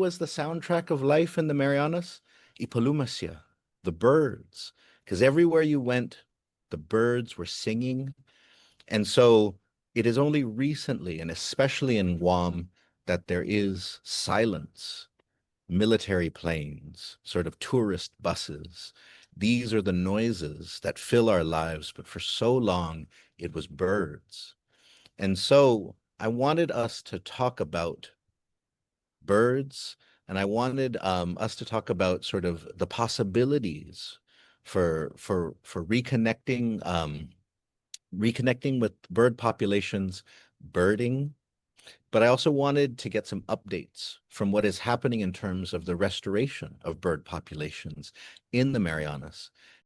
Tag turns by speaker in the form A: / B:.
A: was the soundtrack of life in the Marianas? Ipalumacia, the birds, because everywhere you went, the birds were singing. And so it is only recently, and especially in Guam, that there is silence, military planes, sort of tourist buses. These are the noises that fill our lives, but for so long it was birds. And so I wanted us to talk about birds, and I wanted us to talk about sort of the possibilities for reconnecting with bird populations, birding, but I also wanted to get some updates from what is happening in terms of the restoration of bird populations in the Marianas.